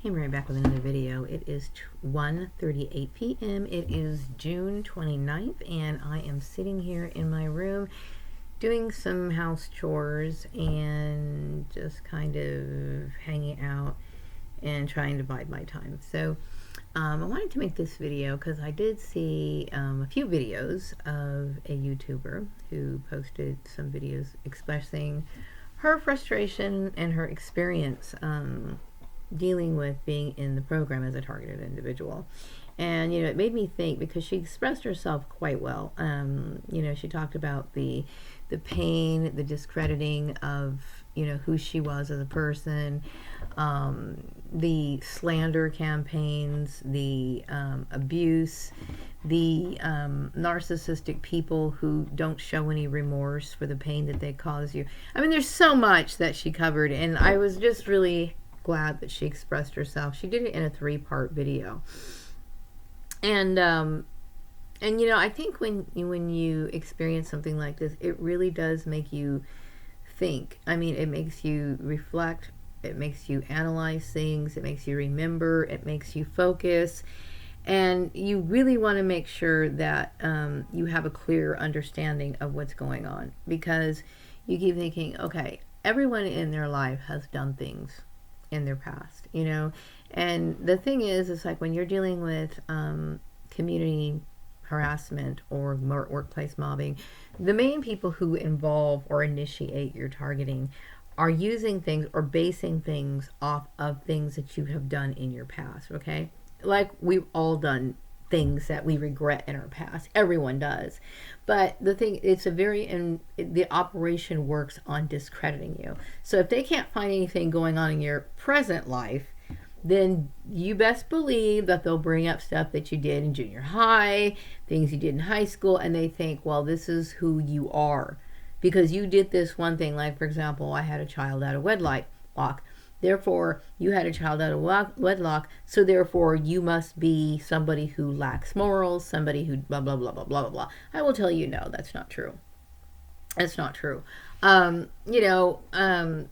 Hey, Mary, back with another video. It is 1:38 p.m. It is June 29th, and I am sitting here in my room doing some house chores and just kind of hanging out and trying to bide my time. So I wanted to make this video because I did see a few videos of a YouTuber who posted some videos expressing her frustration and her experience dealing with being in the program as a targeted individual. And it made me think, because she expressed herself quite well. She talked about the pain, the discrediting of who she was as a person, the slander campaigns, the abuse, the narcissistic people who don't show any remorse for the pain that they cause you. I mean, there's so much that she covered, and I was just really glad that she expressed herself. She did it in a 3-part video. And I think when you experience something like this, it really does make you think. I mean, it makes you reflect, it makes you analyze things, it makes you remember, it makes you focus, and you really want to make sure that you have a clear understanding of what's going on, because you keep thinking, okay, everyone in their life has done things in their past, and the thing is, it's like when you're dealing with community harassment or workplace mobbing, the main people who involve or initiate your targeting are using things or basing things off of things that you have done in your past. Okay, like we've all done things that we regret in our past. Everyone does. But the thing, the operation works on discrediting you. So if they can't find anything going on in your present life, then you best believe that they'll bring up stuff that you did in junior high, things you did in high school, and they think, well, this is who you are because you did this one thing. Like, for example, I had a child out of wedlock. Therefore, you had a child out of wedlock, so therefore you must be somebody who lacks morals, somebody who blah, blah, blah, blah, blah, blah, blah. I will tell you, no, that's not true. That's not true.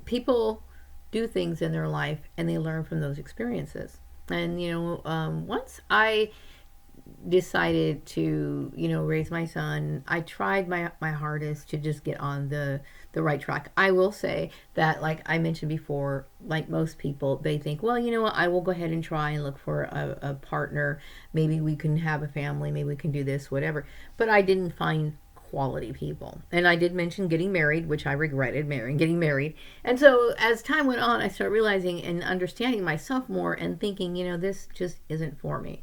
People do things in their life and they learn from those experiences. And, once I decided to raise my son, I tried my hardest to just get on the right track. I will say that, like I mentioned before, like most people, they think, well, you know what, I will go ahead and try and look for a partner, maybe we can have a family, maybe we can do this, whatever. But I didn't find quality people. And I did mention getting married, which I regretted getting married. And so as time went on, I started realizing and understanding myself more and thinking, this just isn't for me.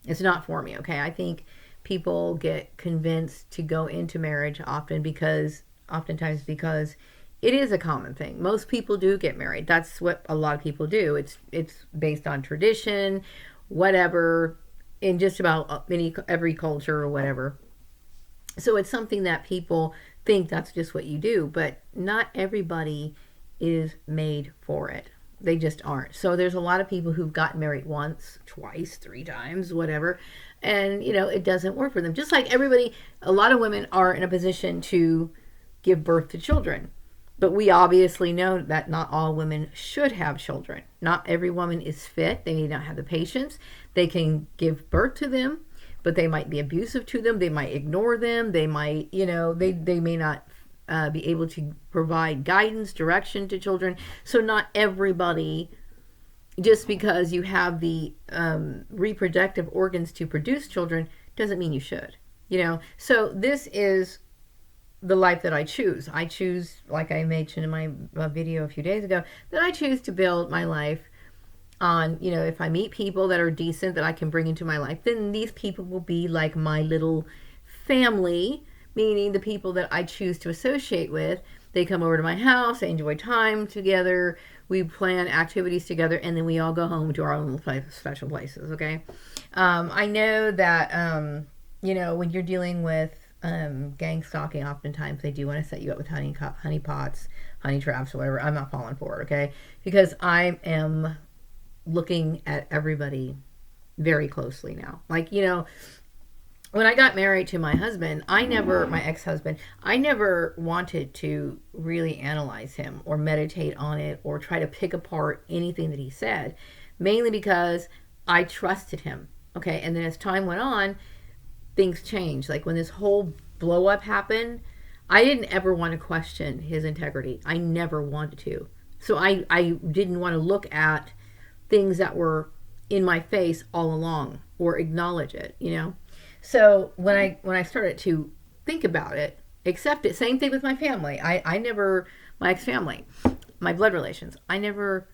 It's not for me, okay? I think people get convinced to go into marriage oftentimes because it is a common thing. Most people do get married. That's what a lot of people do. It's based on tradition, whatever, in just about every culture or whatever. So it's something that people think that's just what you do, but not everybody is made for it. They just aren't. So there's a lot of people who've gotten married once, twice, 3 times, whatever, and it doesn't work for them. Just like everybody, a lot of women are in a position to give birth to children, but we obviously know that not all women should have children. Not every woman is fit. They may not have the patience. They can give birth to them, but they might be abusive to them. They might ignore them. They might, they may not be able to provide guidance, direction to children. So not everybody, just because you have the reproductive organs to produce children, doesn't mean you should. So this is the life that I choose. I choose, like I mentioned in my video a few days ago, that I choose to build my life on, if I meet people that are decent that I can bring into my life, then these people will be like my little family, meaning the people that I choose to associate with. They come over to my house, they enjoy time together, we plan activities together, and then we all go home to our own special places, okay? I know that, when you're dealing with gang stalking, oftentimes they do want to set you up with honey pots, honey traps, or whatever. I'm not falling for it, okay? Because I am looking at everybody very closely now. Like, when I got married to my husband, my ex-husband, I never wanted to really analyze him or meditate on it or try to pick apart anything that he said, mainly because I trusted him. Okay. And then as time went on, things changed. Like when this whole blow up happened, I didn't ever want to question his integrity. I never wanted to. So I didn't want to look at things that were in my face all along or acknowledge it, you know? So when I started to think about it, accept it, same thing with my family. I never, my ex-family, my blood relations, I never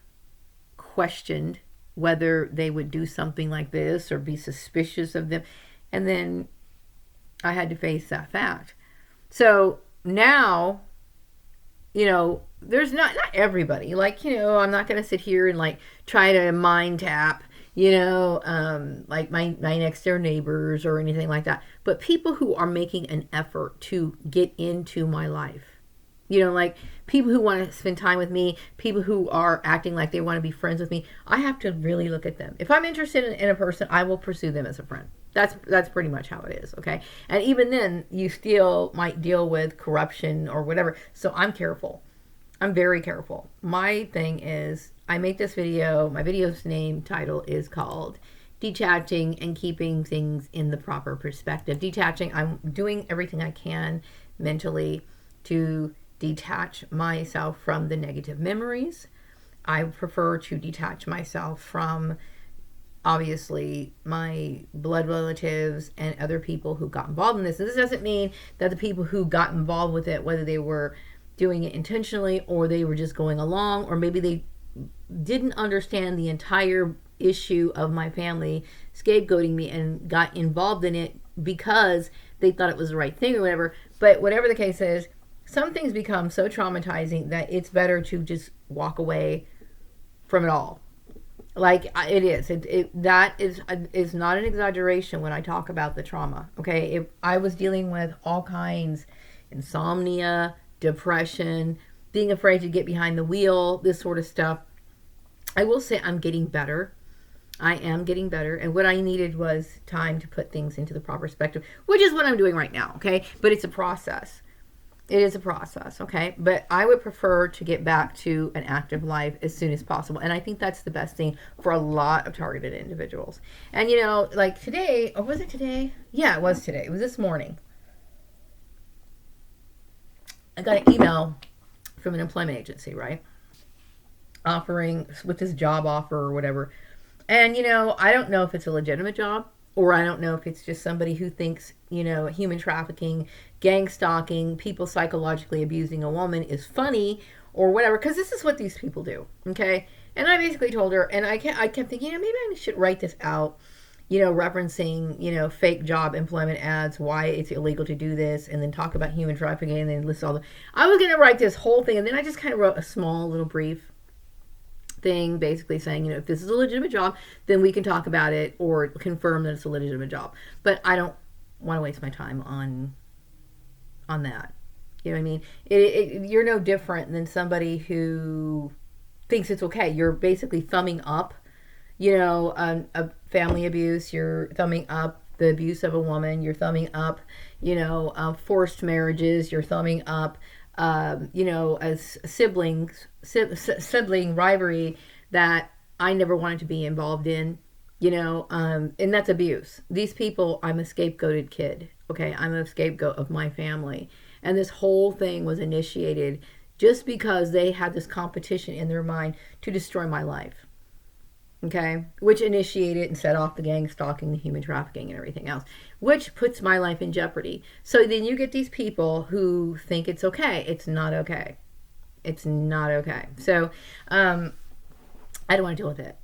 questioned whether they would do something like this or be suspicious of them. And then I had to face that fact. So now, you know, there's not everybody. Like, you know, I'm not going to sit here and like try to mind tap, you know, like my next door neighbors or anything like that. But people who are making an effort to get into my life, you know, like people who want to spend time with me, people who are acting like they want to be friends with me, I have to really look at them. If I'm interested in a person, I will pursue them as a friend. That's pretty much how it is, okay? And even then, you still might deal with corruption or whatever. So I'm careful. I'm very careful. My thing is, I make this video. My video's name title is called Detaching and Keeping Things in the Proper Perspective. Detaching, I'm doing everything I can mentally to detach myself from the negative memories. I prefer to detach myself from obviously my blood relatives and other people who got involved in this. And this doesn't mean that the people who got involved with it, whether they were doing it intentionally or they were just going along, or maybe they didn't understand the entire issue of my family scapegoating me and got involved in it because they thought it was the right thing or whatever. But whatever the case is, some things become so traumatizing that it's better to just walk away from it all. Like it is. That is not an exaggeration when I talk about the trauma. Okay, I was dealing with all kinds, insomnia, depression, being afraid to get behind the wheel, this sort of stuff. I will say I'm getting better. I am getting better, and what I needed was time to put things into the proper perspective, which is what I'm doing right now. Okay, but it's a process. It is a process, okay? But I would prefer to get back to an active life as soon as possible. And I think that's the best thing for a lot of targeted individuals. And, you know, like today, or was it today? Yeah, it was today. It was this morning. I got an email from an employment agency, right? Offering, with this job offer or whatever. And, you know, I don't know if it's a legitimate job, or I don't know if it's just somebody who thinks, you know, human trafficking, gang stalking, people psychologically abusing a woman is funny or whatever, because this is what these people do, okay? And I basically told her, and I kept thinking, you know, maybe I should write this out, you know, referencing, you know, fake job employment ads, why it's illegal to do this, and then talk about human trafficking, and then list all the... I was going to write this whole thing, and then I just kind of wrote a small little brief thing basically saying, you know, if this is a legitimate job, then we can talk about it or confirm that it's a legitimate job. But I don't want to waste my time on that. You know what I mean? You're no different than somebody who thinks it's okay. You're basically thumbing up, you know, a family abuse. You're thumbing up the abuse of a woman. You're thumbing up, you know, forced marriages. You're thumbing up, you know, as sibling rivalry that I never wanted to be involved in, you know, and that's abuse. These people, I'm a scapegoated kid, okay? I'm a scapegoat of my family. And this whole thing was initiated just because they had this competition in their mind to destroy my life, okay? Which initiated and set off the gang stalking, the human trafficking, and everything else, which puts my life in jeopardy. So then you get these people who think it's okay. It's not okay. It's not okay. So I don't want to deal with it.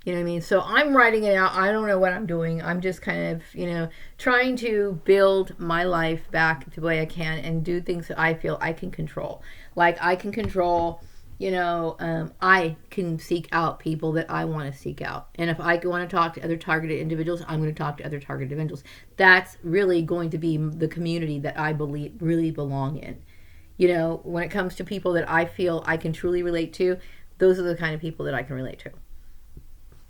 You know what I mean? So I'm writing it out. I don't know what I'm doing. I'm just kind of, you know, trying to build my life back the way I can and do things that I feel I can control. Like I can control, you know, I can seek out people that I want to seek out. And if I want to talk to other targeted individuals, I'm going to talk to other targeted individuals. That's really going to be the community that I believe really belong in. You know, when it comes to people that I feel I can truly relate to, those are the kind of people that I can relate to.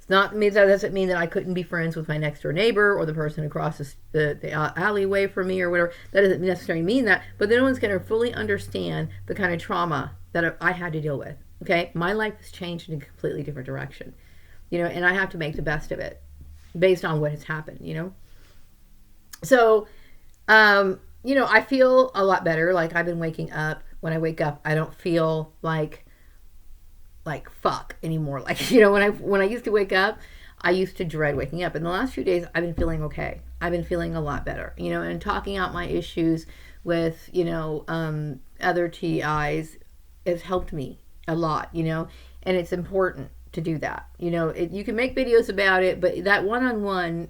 That doesn't mean that I couldn't be friends with my next door neighbor or the person across the alleyway from me or whatever. That doesn't necessarily mean that, but no one's going to fully understand the kind of trauma that I had to deal with. Okay, my life has changed in a completely different direction. and I have to make the best of it based on what has happened. So, I feel a lot better. Like I've been waking up. When I wake up, I don't feel like fuck anymore. Like, when I used to wake up, I used to dread waking up. In the last few days, I've been feeling okay. I've been feeling a lot better, and talking out my issues with, other TIs has helped me a lot, and it's important to do that. You can make videos about it, but that one-on-one,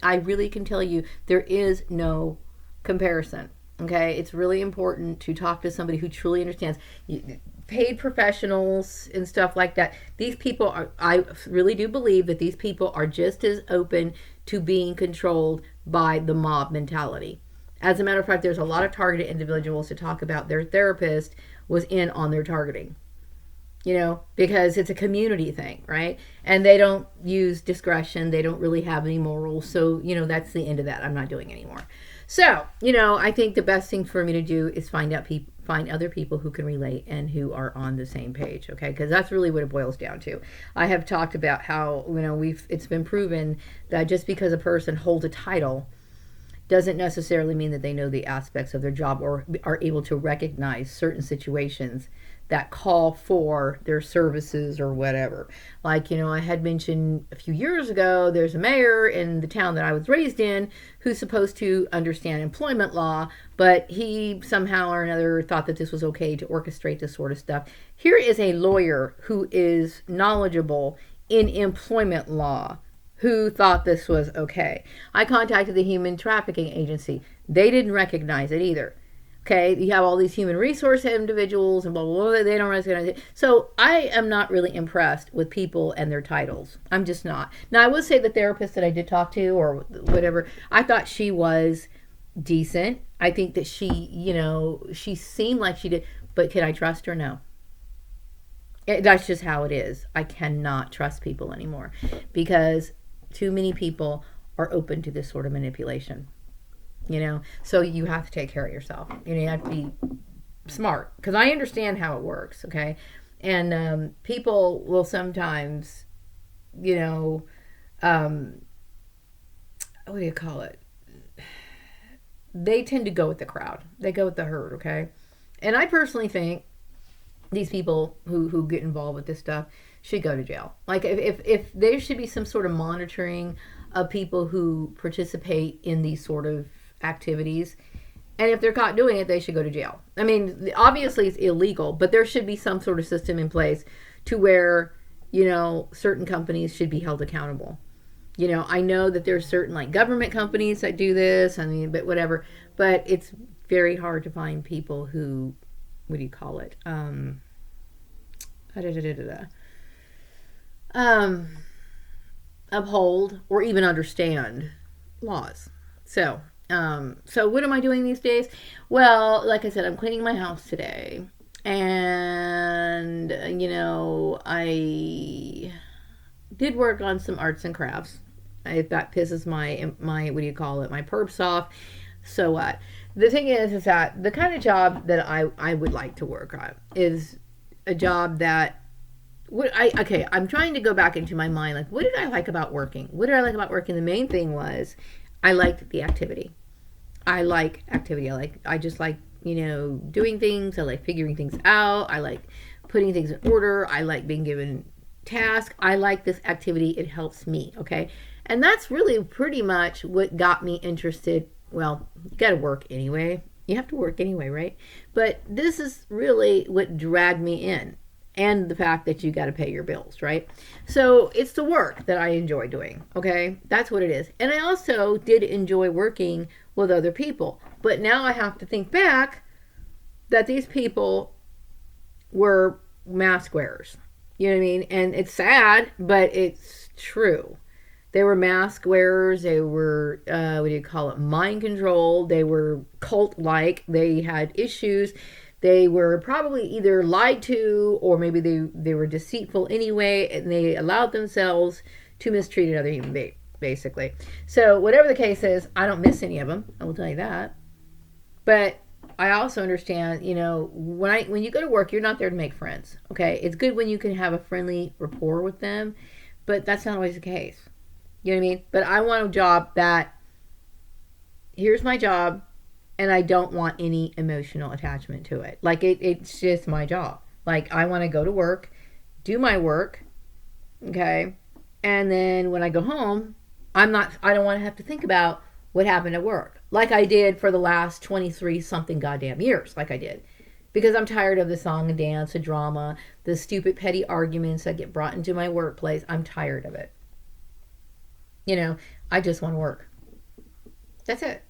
I really can tell you, there is no comparison. Okay, it's really important to talk to somebody who truly understands. Paid professionals and stuff like that. These people are, I really do believe that these people are just as open to being controlled by the mob mentality. As a matter of fact, there's a lot of targeted individuals to talk about their therapist was in on their targeting. Because it's a community thing, right? And they don't use discretion. They don't really have any morals. So, that's the end of that. I'm not doing anymore. So, I think the best thing for me to do is find other people who can relate and who are on the same page, okay? Because that's really what it boils down to. I have talked about how, it's been proven that just because a person holds a title doesn't necessarily mean that they know the aspects of their job or are able to recognize certain situations that call for their services or whatever. Like, I had mentioned a few years ago, there's a mayor in the town that I was raised in who's supposed to understand employment law, but he somehow or another thought that this was okay to orchestrate this sort of stuff. Here is a lawyer who is knowledgeable in employment law who thought this was okay. I contacted the Human Trafficking Agency. They didn't recognize it either. Okay, you have all these human resource individuals and blah, blah, blah, they don't recognize it. So I am not really impressed with people and their titles. I'm just not. Now, I would say the therapist that I did talk to or whatever, I thought she was decent. I think that she seemed like she did, but can I trust her? No. That's just how it is. I cannot trust people anymore because too many people are open to this sort of manipulation. So you have to take care of yourself. You have to be smart because I understand how it works. Okay. And people will sometimes, what do you call it? They tend to go with the crowd. They go with the herd. Okay. And I personally think these people who get involved with this stuff should go to jail. Like if there should be some sort of monitoring of people who participate in these sort of activities, and if they're caught doing it, they should go to jail. I mean, obviously it's illegal, but there should be some sort of system in place to where certain companies should be held accountable. I know that there's certain like government companies that do this, but whatever, but it's very hard to find people who, what do you call it, uphold or even understand laws. So what am I doing these days? Well, like I said, I'm cleaning my house today. And, I did work on some arts and crafts. If that pisses my, what do you call it, my perps off, so what? The thing is that the kind of job that I would like to work on is a job that, I'm trying to go back into my mind, like, what did I like about working? What did I like about working? The main thing was, I liked the activity. I like activity. I just like, doing things. I like figuring things out. I like putting things in order. I like being given tasks. I like this activity. It helps me. Okay. And that's really pretty much what got me interested. Well, you got to work anyway. You have to work anyway, right? But this is really what dragged me in. And the fact that you got to pay your bills, right? So it's the work that I enjoy doing, okay? That's what it is. And I also did enjoy working with other people. But now I have to think back that these people were mask wearers. You know what I mean? And it's sad, but it's true. They were mask wearers. They were, what do you call it, mind controlled. They were cult-like. They had issues. They were probably either lied to or maybe they were deceitful anyway, and they allowed themselves to mistreat another human being, basically. So whatever the case is, I don't miss any of them. I will tell you that. But I also understand, when you go to work, you're not there to make friends. Okay, it's good when you can have a friendly rapport with them, But that's not always the case. You know what I mean? But I want a job that, here's my job, and I don't want any emotional attachment to it. Like it's just my job. Like I want to go to work, do my work, okay, and then when I go home, I don't want to have to think about what happened at work, like I did for the last 23 something goddamn years, like I did, because I'm tired of the song and dance, the drama, the stupid petty arguments that get brought into my workplace. I'm tired of it. You know, I just want to work. That's it.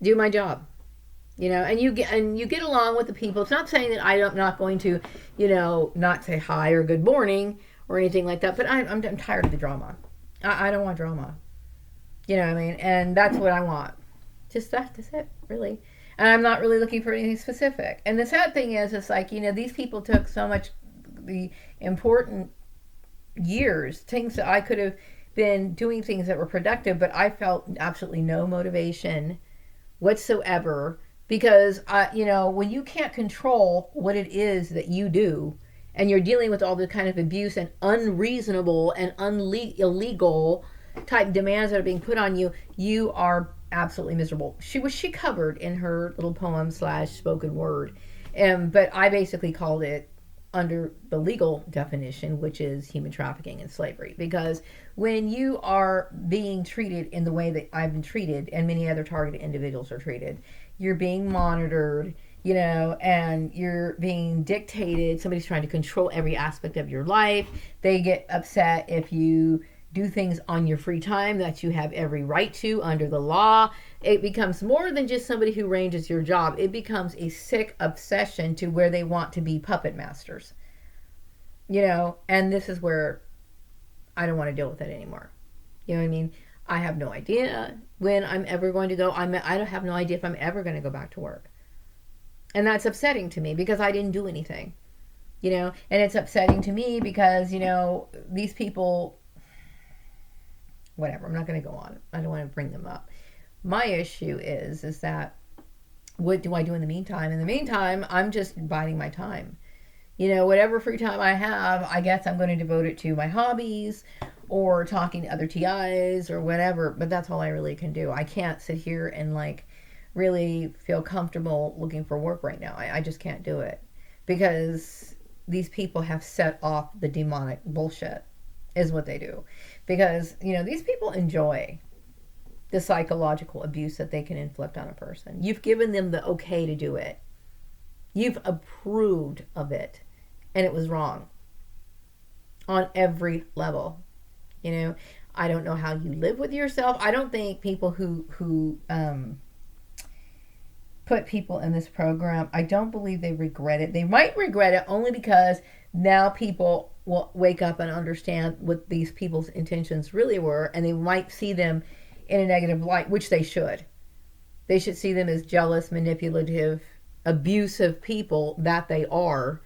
Do my job. You know, and you get along with the people. It's not saying that I'm not going to, not say hi or good morning or anything like that. But I'm tired of the drama. I don't want drama. You know what I mean? And that's what I want. Just that's it, really. And I'm not really looking for anything specific. And the sad thing is, it's like, these people took so much the important years, things that I could have been doing things that were productive, but I felt absolutely no motivation whatsoever, because when you can't control what it is that you do, and you're dealing with all the kind of abuse and unreasonable and illegal type demands that are being put on you, you are absolutely miserable. She covered in her little poem / spoken word, but I basically called it under the legal definition, which is human trafficking and slavery. Because when you are being treated in the way that I've been treated and many other targeted individuals are treated, you're being monitored, and you're being dictated. Somebody's trying to control every aspect of your life. They get upset if you do things on your free time that you have every right to under the law. It becomes more than just somebody who arranges your job. It becomes a sick obsession to where they want to be puppet masters. And this is where I don't want to deal with it anymore. You know what I mean? I have no idea when I'm ever going to go. I don't have no idea if I'm ever going to go back to work. And that's upsetting to me because I didn't do anything. And it's upsetting to me because, these people, whatever, I'm not going to go on. I don't want to bring them up. My issue is that what do I do in the meantime? In the meantime, I'm just biding my time. Whatever free time I have, I guess I'm going to devote it to my hobbies or talking to other TIs or whatever. But that's all I really can do. I can't sit here and really feel comfortable looking for work right now. I just can't do it because these people have set off the demonic bullshit is what they do. Because, these people enjoy the psychological abuse that they can inflict on a person. You've given them the okay to do it. You've approved of it. And it was wrong. On every level. I don't know how you live with yourself. I don't think people who put people in this program, I don't believe they regret it. They might regret it only because now people will wake up and understand what these people's intentions really were, and they might see them in a negative light, which they should. They should see them as jealous, manipulative, abusive people that they are,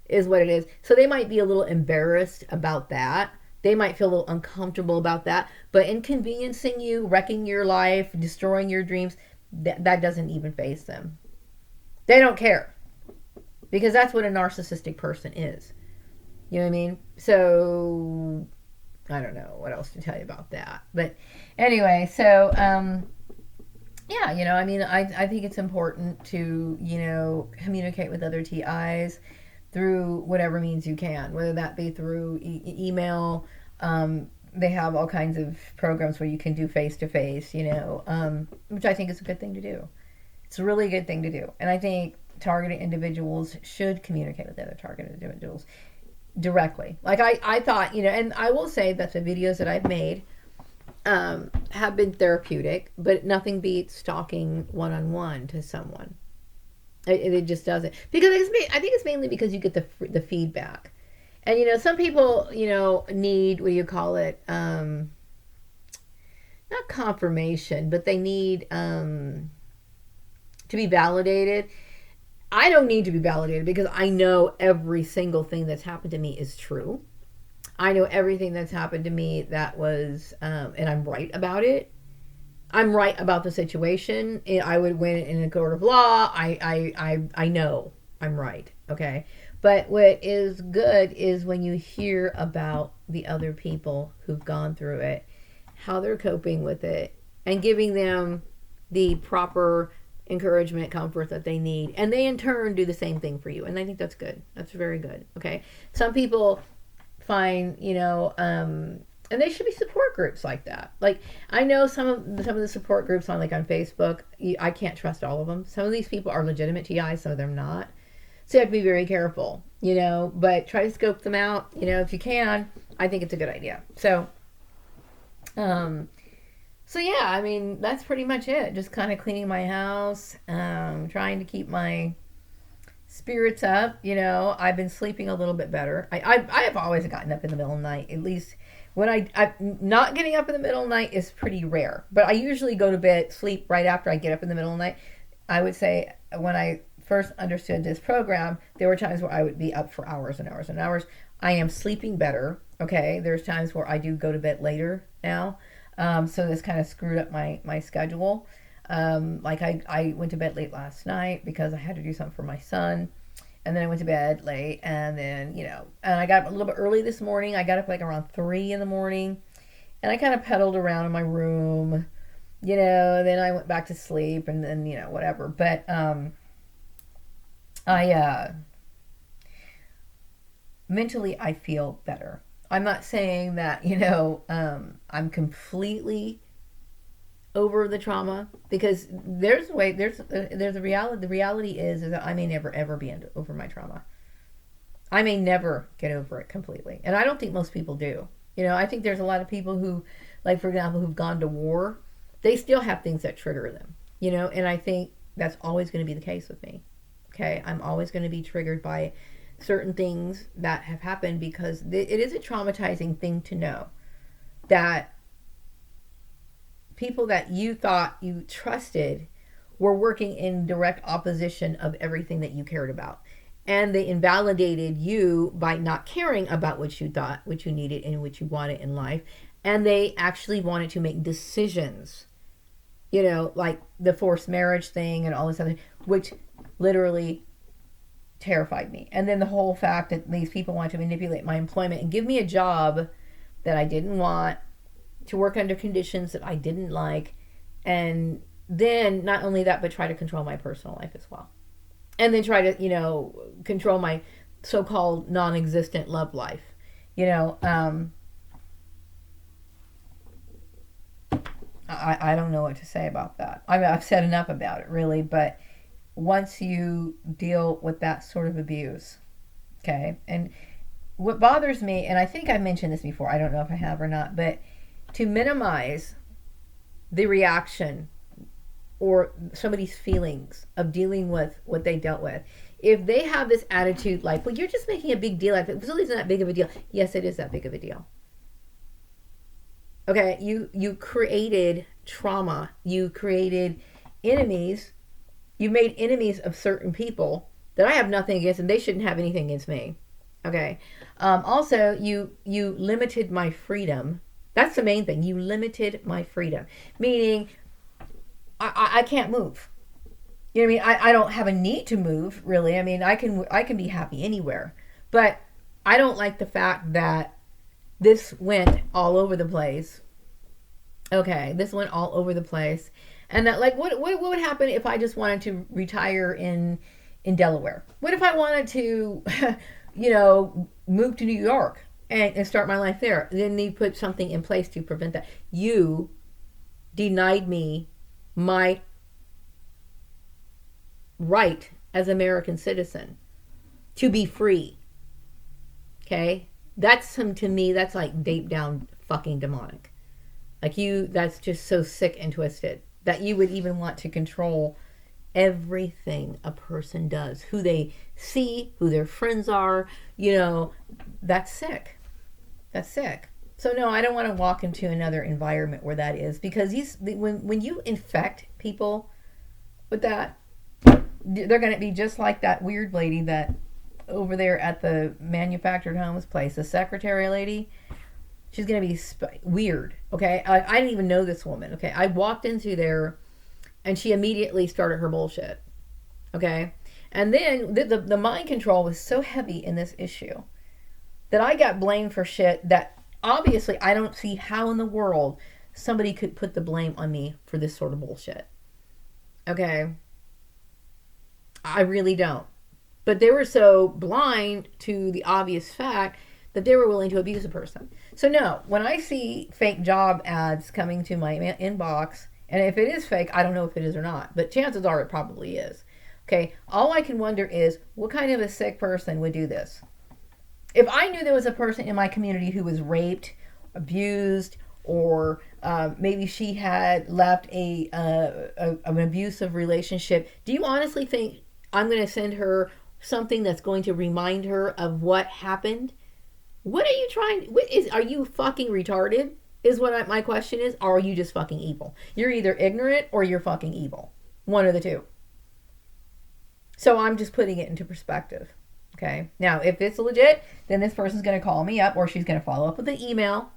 is what it is. So they might be a little embarrassed about that. They might feel a little uncomfortable about that. But inconveniencing you, wrecking your life, destroying your dreams, that doesn't even faze them. They don't care. Because that's what a narcissistic person is. You know what I mean? So, I don't know what else to tell you about that. But anyway, so, yeah, I think it's important to, communicate with other TIs through whatever means you can, whether that be through email. They have all kinds of programs where you can do face-to-face, which I think is a good thing to do. It's a really good thing to do. And I think targeted individuals should communicate with other targeted individuals directly. Like I thought, and I will say that the videos that I've made have been therapeutic, but nothing beats talking one-on-one to someone. It just doesn't. Because I think it's mainly because you get the feedback. And, some people, need, what do you call it? Not confirmation, but they need to be validated. I don't need to be validated because I know every single thing that's happened to me is true. I know everything that's happened to me that was, and I'm right about it. I'm right about the situation. I would win in a court of law. I know I'm right. Okay. But what is good is when you hear about the other people who've gone through it, how they're coping with it, and giving them the proper encouragement, comfort that they need. And they in turn do the same thing for you. And I think that's good. That's very good. Okay. Some people find, and they should be support groups like that. Like I know some of the support groups on on Facebook. I can't trust all of them. Some of these people are legitimate TIs, some of them not. So you have to be very careful, but try to scope them out, if you can. I think it's a good idea. Um, so yeah, I mean, that's pretty much it. Just kind of cleaning my house, trying to keep my spirits up. I've been sleeping a little bit better. I have always gotten up in the middle of the night. At least when I not getting up in the middle of the night is pretty rare. But I usually go to bed, sleep right after I get up in the middle of the night. I would say when I first understood this program, there were times where I would be up for hours and hours and hours. I am sleeping better. Okay, there's times where I do go to bed later now. So this kind of screwed up my schedule. I went to bed late last night because I had to do something for my son. And then I went to bed late. And then, and I got up a little bit early this morning. I got up like around 3 in the morning. And I kind of pedaled around in my room, then I went back to sleep and then, whatever. But I mentally I feel better. I'm not saying that, I'm completely over the trauma, because there's a reality. The reality is that I may never ever be over my trauma. I may never get over it completely, and I don't think most people do. I think there's a lot of people who, like for example, who've gone to war, they still have things that trigger them. And I think that's always going to be the case with me. Okay, I'm always going to be triggered by certain things that have happened, because it is a traumatizing thing to know that people that you thought you trusted were working in direct opposition of everything that you cared about. And they invalidated you by not caring about what you thought, what you needed, and what you wanted in life. And they actually wanted to make decisions, like the forced marriage thing and all this other, which literally terrified me. And then the whole fact that these people wanted to manipulate my employment and give me a job that I didn't want, to work under conditions that I didn't like, and then not only that, but try to control my personal life as well. And then try to, control my so-called non-existent love life. I don't know what to say about that. I mean, I've said enough about it, really, but once you deal with that sort of abuse, okay, and what bothers me, and I think I mentioned this before, I don't know if I have or not, but to minimize the reaction or somebody's feelings of dealing with what they dealt with. If they have this attitude like, well, you're just making a big deal out of it. It's really not that big of a deal. Yes, it is that big of a deal. Okay, you created trauma. You created enemies. You made enemies of certain people that I have nothing against, and they shouldn't have anything against me. Okay. Also, you limited my freedom. That's the main thing. You limited my freedom, meaning I can't move. You know what I mean? I don't have a need to move, really. I mean, I can be happy anywhere, but I don't like the fact that this went all over the place. Okay, this went all over the place, and that, like, what would happen if I just wanted to retire in Delaware? What if I wanted to, move to New York and start my life there? Then they put something in place to prevent that. You denied me my right as an American citizen to be free. Okay? To me, that's like deep down fucking demonic. Like that's just so sick and twisted that you would even want to control everything a person does, who they see, who their friends are, that's sick. That's sick. So no, I don't want to walk into another environment where that is, because when you infect people with that, they're going to be just like that weird lady that over there at the manufactured homes place, the secretary lady. She's going to be weird. Okay. I didn't even know this woman. Okay. I walked into there and she immediately started her bullshit. Okay. And then the mind control was so heavy in this issue that I got blamed for shit that obviously I don't see how in the world somebody could put the blame on me for this sort of bullshit. Okay? I really don't. But they were so blind to the obvious fact that they were willing to abuse a person. So no, when I see fake job ads coming to my inbox, and if it is fake, I don't know if it is or not, but chances are it probably is. Okay, all I can wonder is what kind of a sick person would do this? If I knew there was a person in my community who was raped, abused, or maybe she had left an abusive relationship, do you honestly think I'm going to send her something that's going to remind her of what happened? What are you trying? Are you fucking retarded? Is what my question is. Or are you just fucking evil? You're either ignorant or you're fucking evil. One of the two. So I'm just putting it into perspective. Okay. Now, if it's legit, then this person's going to call me up or she's going to follow up with an email.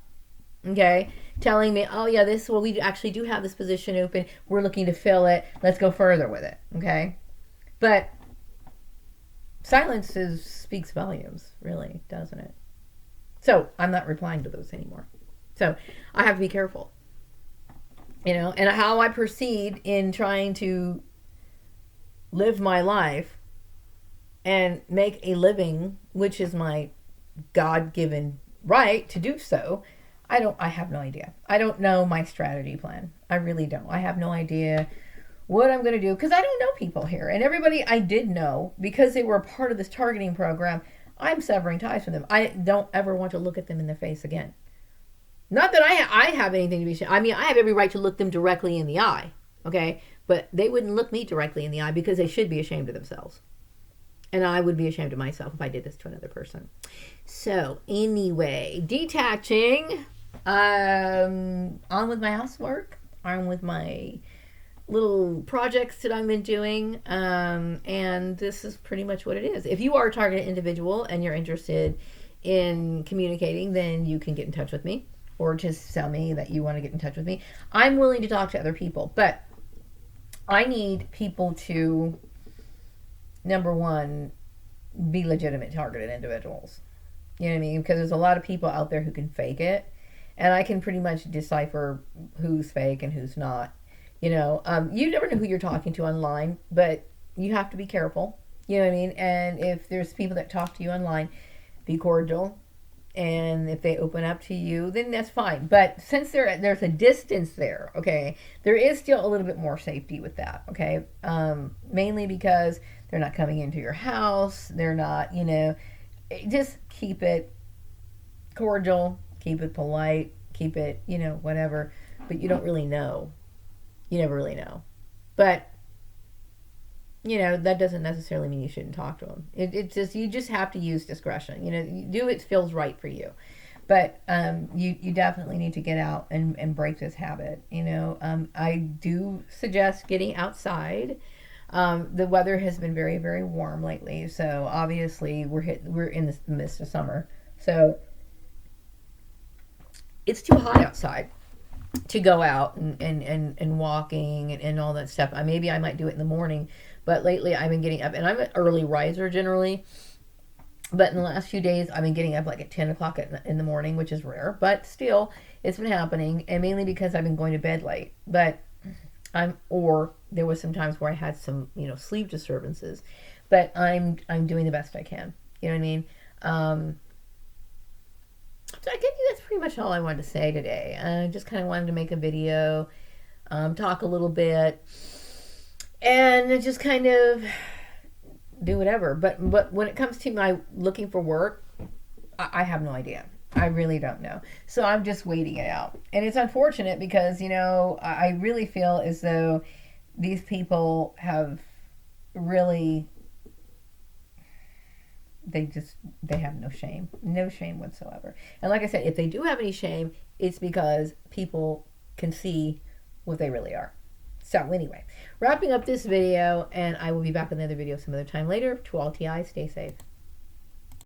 Okay. Telling me, oh yeah, we actually do have this position open. We're looking to fill it. Let's go further with it. Okay. But silence speaks volumes, really, doesn't it? So I'm not replying to those anymore. So I have to be careful. And how I proceed in trying to live my life and make a living, which is my God-given right to do so, I have no idea. I don't know my strategy plan. I really don't. I have no idea what I'm going to do because I don't know people here. And everybody I did know, because they were a part of this targeting program, I'm severing ties with them. I don't ever want to look at them in the face again. Not that I have anything to be ashamed. I mean, I have every right to look them directly in the eye, okay? But they wouldn't look me directly in the eye because they should be ashamed of themselves. And I would be ashamed of myself if I did this to another person. So, anyway, detaching. On with my housework. On with my little projects that I've been doing. And this is pretty much what it is. If you are a targeted individual and you're interested in communicating, then you can get in touch with me. Or just tell me that you want to get in touch with me. I'm willing to talk to other people, but I need people to, number one, be legitimate targeted individuals. You know what I mean? Because there's a lot of people out there who can fake it, and I can pretty much decipher who's fake and who's not. You never know who you're talking to online, but you have to be careful. You know what I mean? And if there's people that talk to you online, be cordial. And if they open up to you, then that's fine. But since there's a distance there, okay, there is still a little bit more safety with that, okay? Mainly because they're not coming into your house. They're not, just keep it cordial, keep it polite, keep it, whatever. But you don't really know. You never really know. But that doesn't necessarily mean you shouldn't talk to them. You just have to use discretion. You do what feels right for you. But you definitely need to get out and break this habit. I do suggest getting outside. The weather has been very, very warm lately. So obviously we're in the midst of summer. So it's too hot outside to go out and walking and all that stuff. Maybe I might do it in the morning. But lately I've been getting up, and I'm an early riser generally. But in the last few days, I've been getting up like at 10 o'clock in the morning, which is rare. But still, it's been happening, and mainly because I've been going to bed late. But or there was some times where I had some, sleep disturbances. But I'm doing the best I can. You know what I mean? So I think that's pretty much all I wanted to say today. I just kind of wanted to make a video, talk a little bit. And just kind of do whatever. But when it comes to my looking for work, I have no idea. I really don't know. So I'm just waiting it out. And it's unfortunate because, I really feel as though these people have really, they have no shame. No shame whatsoever. And like I said, if they do have any shame, it's because people can see what they really are. So anyway, wrapping up this video, and I will be back with another video some other time later. To all TI, stay safe.